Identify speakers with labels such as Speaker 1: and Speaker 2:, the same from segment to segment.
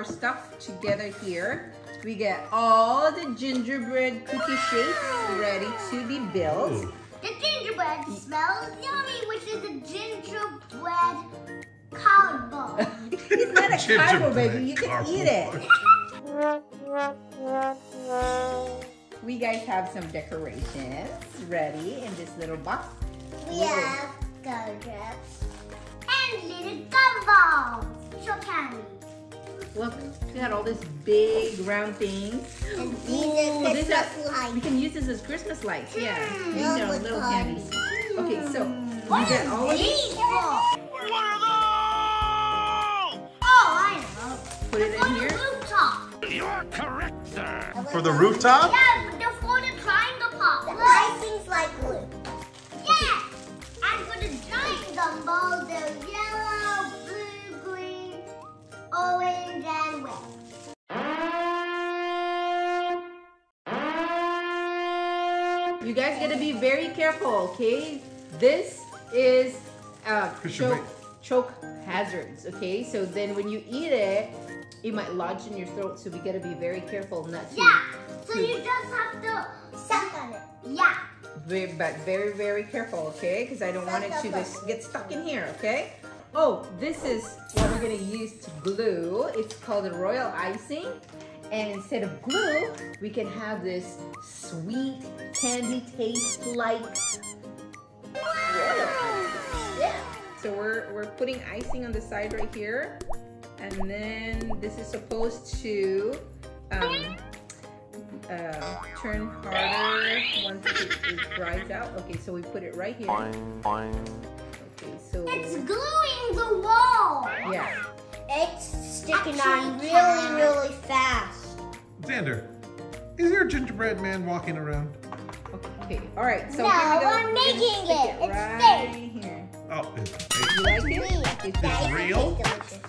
Speaker 1: our stuff together here. We get all the gingerbread cookie shapes ready to be built.
Speaker 2: Ooh. The gingerbread smells yummy, which is a gingerbread cardboard.
Speaker 1: It's not a cardboard, baby. You can eat it. We guys have some decorations ready in this little box.
Speaker 2: We have gumdrops and little gumballs. Show candy.
Speaker 1: Look, we got all this big round things.
Speaker 2: And these are Christmas lights.
Speaker 1: We can use this as Christmas lights. Yeah, these are little candies. Okay, so
Speaker 2: What
Speaker 1: we get all of
Speaker 2: these
Speaker 1: these.
Speaker 2: What are those? Oh, I know.
Speaker 1: Put it in here.
Speaker 2: For the rooftop.
Speaker 3: You're correct, sir.
Speaker 4: For the rooftop?
Speaker 2: Yeah, for the triangle pop. The icing's like glue. Yeah. And for the giant gumballs, they're yellow, blue, green, orange, and red.
Speaker 1: You guys gotta be very careful, okay? This is choke hazards, okay? So then when you eat it, it might lodge in your throat, so we gotta be very careful not to.
Speaker 2: Yeah, so you just have to suck on it. Yeah.
Speaker 1: But very, very careful, okay? Because I don't want it to just get stuck in here, okay? Oh, this is what we're gonna use to glue. It's called a royal icing. And instead of glue, we can have this sweet candy taste like. Yeah. So we're putting icing on the side right here. And then this is supposed to turn harder once it dries out. Okay, so we put it right here. Okay, so
Speaker 2: It's gluing the wall.
Speaker 1: yeah.
Speaker 2: It's sticking on really, really fast.
Speaker 4: Xander, is there a gingerbread man walking around?
Speaker 1: Okay, all right. So
Speaker 2: No,
Speaker 1: here we go.
Speaker 2: I'm
Speaker 1: We're
Speaker 2: making
Speaker 1: gonna stick
Speaker 2: it. It's
Speaker 1: right
Speaker 2: fake.
Speaker 1: here.
Speaker 4: Oh, it's
Speaker 1: You like it?
Speaker 4: Is this real?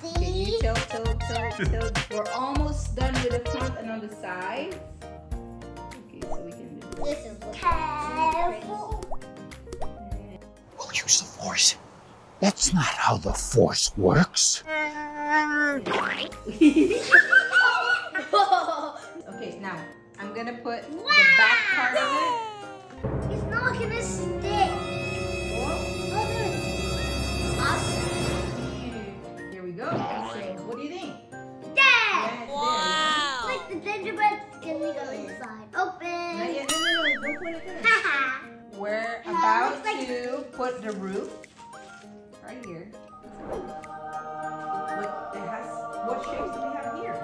Speaker 1: Can you tilt? We're almost done with the front and on the side. Okay, so we can do this.
Speaker 2: This is careful.
Speaker 3: We'll use the Force. That's not how the Force works.
Speaker 1: Okay, now I'm gonna put the back part of it.
Speaker 2: It's not gonna stick. Awesome.
Speaker 1: Here we go. So, what do you think?
Speaker 2: There.
Speaker 1: Wow.
Speaker 2: Like the gingerbread's gonna go inside. Open.
Speaker 1: Not yet. No, don't put it there.
Speaker 2: Haha.
Speaker 1: We're about to put the roof right here. Look, it has, what shapes do we have here?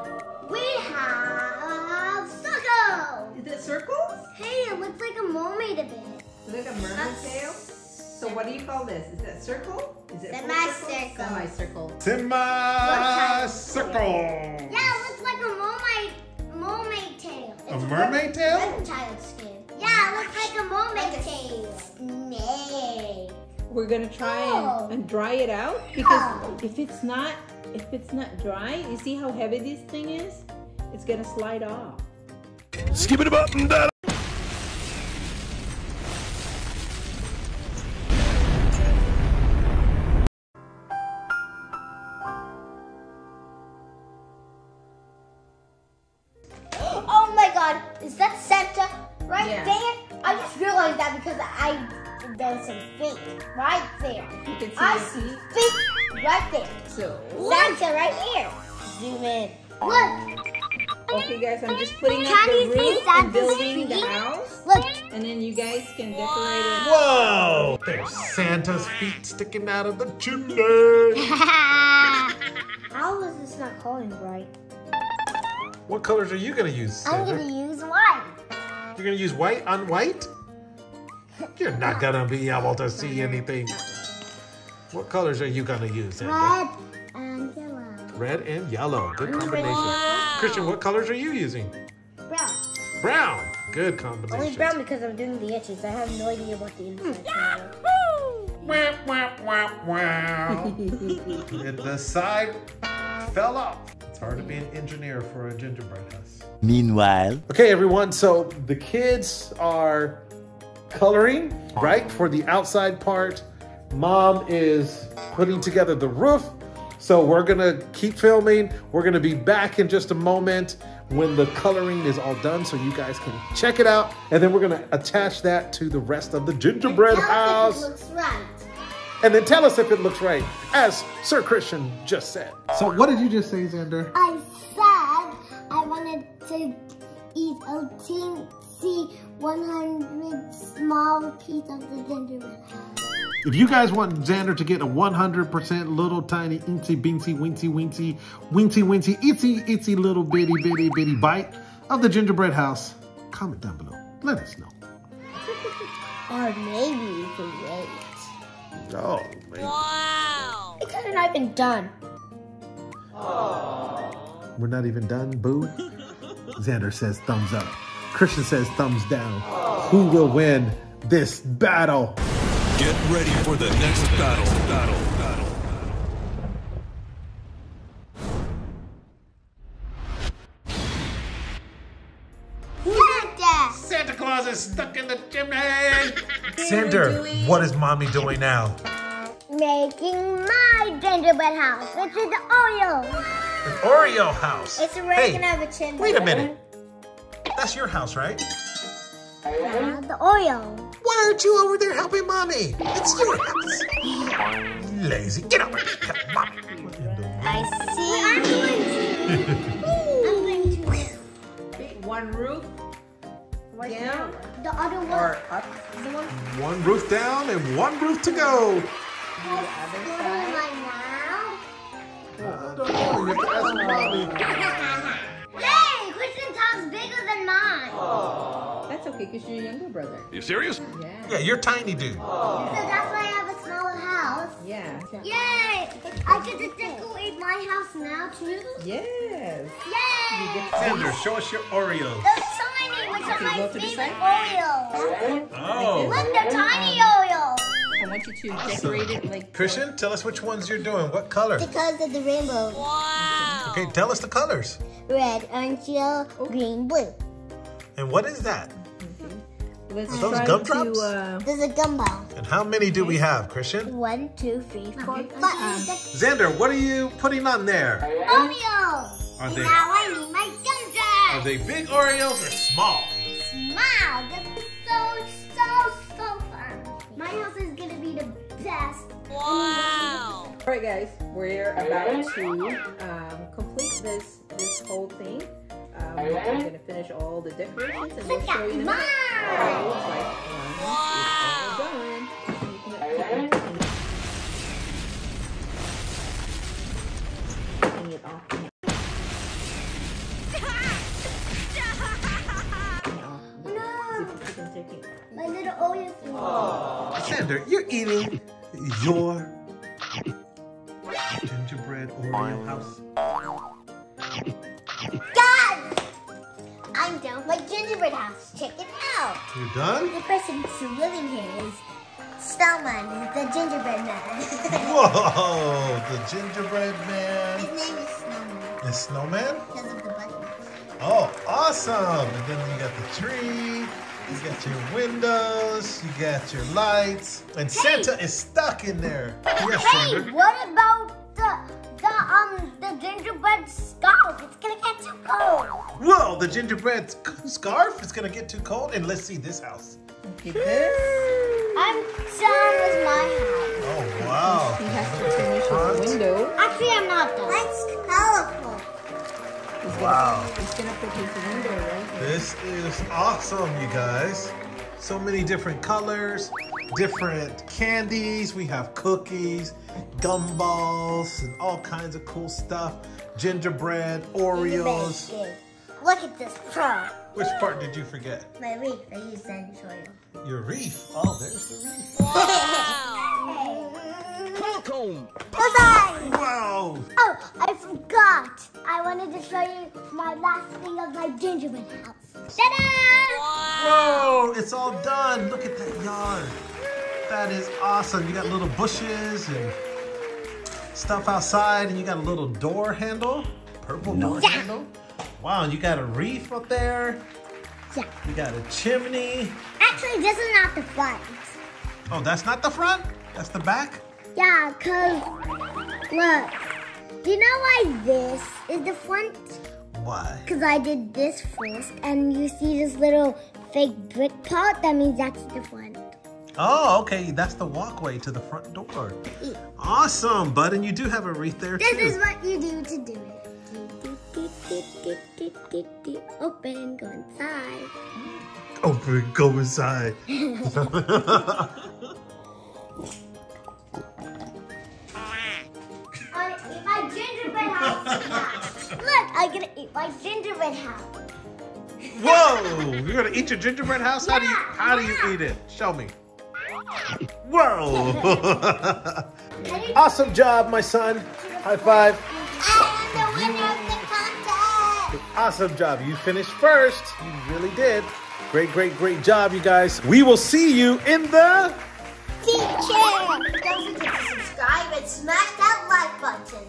Speaker 2: We have circles.
Speaker 1: Is it circles?
Speaker 2: Hey, it looks like a mermaid a bit.
Speaker 1: Is it like a mermaid tail? So what do you call this? Is that circle? Is it
Speaker 2: Semicircle.
Speaker 1: Semicircle.
Speaker 4: Semicircle.
Speaker 2: Yeah, it looks like a mermaid tail.
Speaker 4: A mermaid tail?
Speaker 2: Reptile skin. Yeah, it looks like a mermaid tail. Snake.
Speaker 1: We're gonna try and dry it out because if it's not dry, you see how heavy this thing is? It's gonna slide off.
Speaker 3: Skip it up and down.
Speaker 2: Oh my God, is that Santa right
Speaker 1: Yeah.
Speaker 2: there? I just realized that because there's some feet right there.
Speaker 1: You can see
Speaker 2: I
Speaker 1: the
Speaker 2: see
Speaker 1: feet.
Speaker 2: feet right there.
Speaker 1: So,
Speaker 2: Santa right here. Zoom in. Look.
Speaker 1: okay guys, I'm just putting up
Speaker 2: Can
Speaker 1: the
Speaker 2: you see
Speaker 1: roof and
Speaker 2: Santa's
Speaker 1: building the
Speaker 2: feet?
Speaker 1: house.
Speaker 2: Look.
Speaker 1: And then you guys can decorate it.
Speaker 4: Whoa! There's Santa's feet sticking out of the chimney.
Speaker 2: How is this not calling right?
Speaker 4: What colors are you gonna use,
Speaker 2: I'm
Speaker 4: Xander?
Speaker 2: gonna use white.
Speaker 4: You're gonna use white on white? You're not gonna be able to see anything. What colors are you gonna use, Xander?
Speaker 2: Red and yellow.
Speaker 4: Red and yellow. Good combination. Christian, what colors are you using?
Speaker 2: Brown.
Speaker 4: Brown. Good
Speaker 2: Only
Speaker 4: combination.
Speaker 2: brown because I'm doing the edges. I have no idea what the inside is.
Speaker 4: Wow, wow, wow, wow. The side fell off. It's hard to be an engineer for a gingerbread house.
Speaker 3: Meanwhile.
Speaker 4: Okay, everyone, so the kids are coloring, right, for the outside part. Mom is putting together the roof, So we're gonna keep filming. We're gonna be back in just a moment when the coloring is all done so you guys can check it out. And then we're gonna attach that to the rest of the gingerbread house.
Speaker 2: It looks right.
Speaker 4: And then tell us if it looks right, as Sir Christian just said. So what did you just say, Xander?
Speaker 2: I said I wanted to eat a teensy 100 small piece of the gingerbread house.
Speaker 4: If you guys want Xander to get a 100% little tiny incy bincy wincy wincy wincy wincy itsy itsy little bitty bitty bitty bite of the gingerbread house, comment down below. Let us know.
Speaker 2: Or maybe we can wait.
Speaker 4: Oh, man.
Speaker 2: Wow! Because we're not even done.
Speaker 4: We're not even done, boo? Xander says thumbs up. Christian says thumbs down. Who will win this battle?
Speaker 5: Get ready for the next battle.
Speaker 4: Santa Claus is stuck in the chimney. Xander, what is mommy doing now?
Speaker 2: Making my gingerbread house, which is the Oreo.
Speaker 4: An Oreo house.
Speaker 2: It's already gonna have a chin.
Speaker 4: Wait a minute. That's your house, right?
Speaker 2: Yeah, the Oreo.
Speaker 4: Why aren't you over there helping mommy? It's your house. Lazy. Get over here. Mommy.
Speaker 2: I see. I'm going to.
Speaker 1: One roof down
Speaker 2: The other one.
Speaker 1: or up.
Speaker 4: One roof down and one roof to go.
Speaker 2: Now.
Speaker 4: I don't know. You have to ask mommy.
Speaker 2: Hey, Christian's house is bigger than mine.
Speaker 1: That's okay, because you're a younger brother.
Speaker 5: You serious?
Speaker 1: Yeah.
Speaker 4: Yeah, you're tiny, dude.
Speaker 2: So that's why I have a smaller house.
Speaker 1: Yeah.
Speaker 2: Yay! I get to decorate my house now too.
Speaker 1: Yes.
Speaker 2: Yay!
Speaker 4: Xander, show us your Oreos.
Speaker 2: They're tiny, which are
Speaker 1: Okay,
Speaker 2: my
Speaker 1: go to the
Speaker 2: favorite
Speaker 1: side.
Speaker 2: Oreos.
Speaker 4: Oh.
Speaker 2: Look, they're tiny Oreos.
Speaker 1: I want you to decorate it like.
Speaker 4: Christian, tell us which ones you're doing. What color?
Speaker 2: Because of the rainbow.
Speaker 4: Okay, tell us the colors.
Speaker 2: Red, orange, yellow, green, blue.
Speaker 4: And what is that?
Speaker 1: Let's
Speaker 4: Are those
Speaker 1: try
Speaker 4: gumdrops?
Speaker 1: to.
Speaker 2: There's a gumball.
Speaker 4: And how many do we have, Christian?
Speaker 2: 1, 2, 3, 4, 5.
Speaker 4: Xander, what are you putting on there?
Speaker 2: Oreos.
Speaker 4: Are they-
Speaker 2: Now I need my gumdrops.
Speaker 4: Are they big Oreos or small?
Speaker 2: Smile. This is so fun. My house is gonna be the best. Wow.
Speaker 1: All right, guys, we're about to complete this whole thing. We're gonna finish all the decorations and we'll show you in a minute. It looks like one is all done. Taking it off.
Speaker 2: My little Oreo food.
Speaker 4: Xander, you're eating your gingerbread Oreo house.
Speaker 2: Guys! I'm done with my gingerbread house. Check it out.
Speaker 4: You done?
Speaker 2: The person who's living here is Snowman, the gingerbread man.
Speaker 4: Whoa, the gingerbread man.
Speaker 2: His name is Snowman
Speaker 4: The snowman?
Speaker 2: because of the buttons.
Speaker 4: Oh, awesome. And then you got the tree, you got your windows, you got your lights, and Santa is stuck in there. Yes,
Speaker 2: Hey,
Speaker 4: Xander.
Speaker 2: what about the gingerbread scarf? It's gonna get too cold.
Speaker 4: Whoa, the gingerbread scarf is gonna get too cold. And let's see this house.
Speaker 1: Okay, this.
Speaker 2: I'm done with my house.
Speaker 4: Oh, wow.
Speaker 1: He has to finish his window.
Speaker 2: Actually, I'm not done. It's colorful.
Speaker 4: Wow.
Speaker 1: He's gonna put his window right here.
Speaker 4: This is awesome, you guys. So many different colors, different candies. We have cookies, gumballs, and all kinds of cool stuff. Gingerbread, Oreos.
Speaker 2: Look at this pro.
Speaker 4: Which part did you forget?
Speaker 2: My wreath. I used that to show you.
Speaker 4: Your wreath. Oh, there's the wreath.
Speaker 5: Welcome.
Speaker 2: Bye-bye.
Speaker 4: Wow.
Speaker 2: Oh, I forgot. I wanted to show you my last thing of my gingerbread house. Ta-da!
Speaker 4: Whoa, it's all done. Look at that yard. That is awesome. You got little bushes and stuff outside, and you got a little door handle. Purple door handle. Wow, you got a wreath up there.
Speaker 2: Yeah.
Speaker 4: You got a chimney.
Speaker 2: Actually, this is not the front.
Speaker 4: Oh, that's not the front? That's the back?
Speaker 2: Yeah, cause look, Do you know why this is the front?
Speaker 4: Why?
Speaker 2: Because I did this first, and you see this little fake brick part? That means that's the front.
Speaker 4: Oh, okay. That's the walkway to the front door. Awesome, bud. And you do have a wreath there,
Speaker 2: This
Speaker 4: too.
Speaker 2: is what you do to do it. Open, go inside.
Speaker 4: Open, go inside.
Speaker 2: Eat my gingerbread house. Look, I'm gonna eat my gingerbread house.
Speaker 4: Whoa! You're gonna eat your gingerbread house? How do you eat it? Show me. Whoa! Awesome job, my son. High five.
Speaker 2: I am the winner of the contest.
Speaker 4: Awesome job. You finished first. You really did. Great, great, great job, you guys. We will see you in the
Speaker 2: Teacher. Don't forget to subscribe and smash that like button.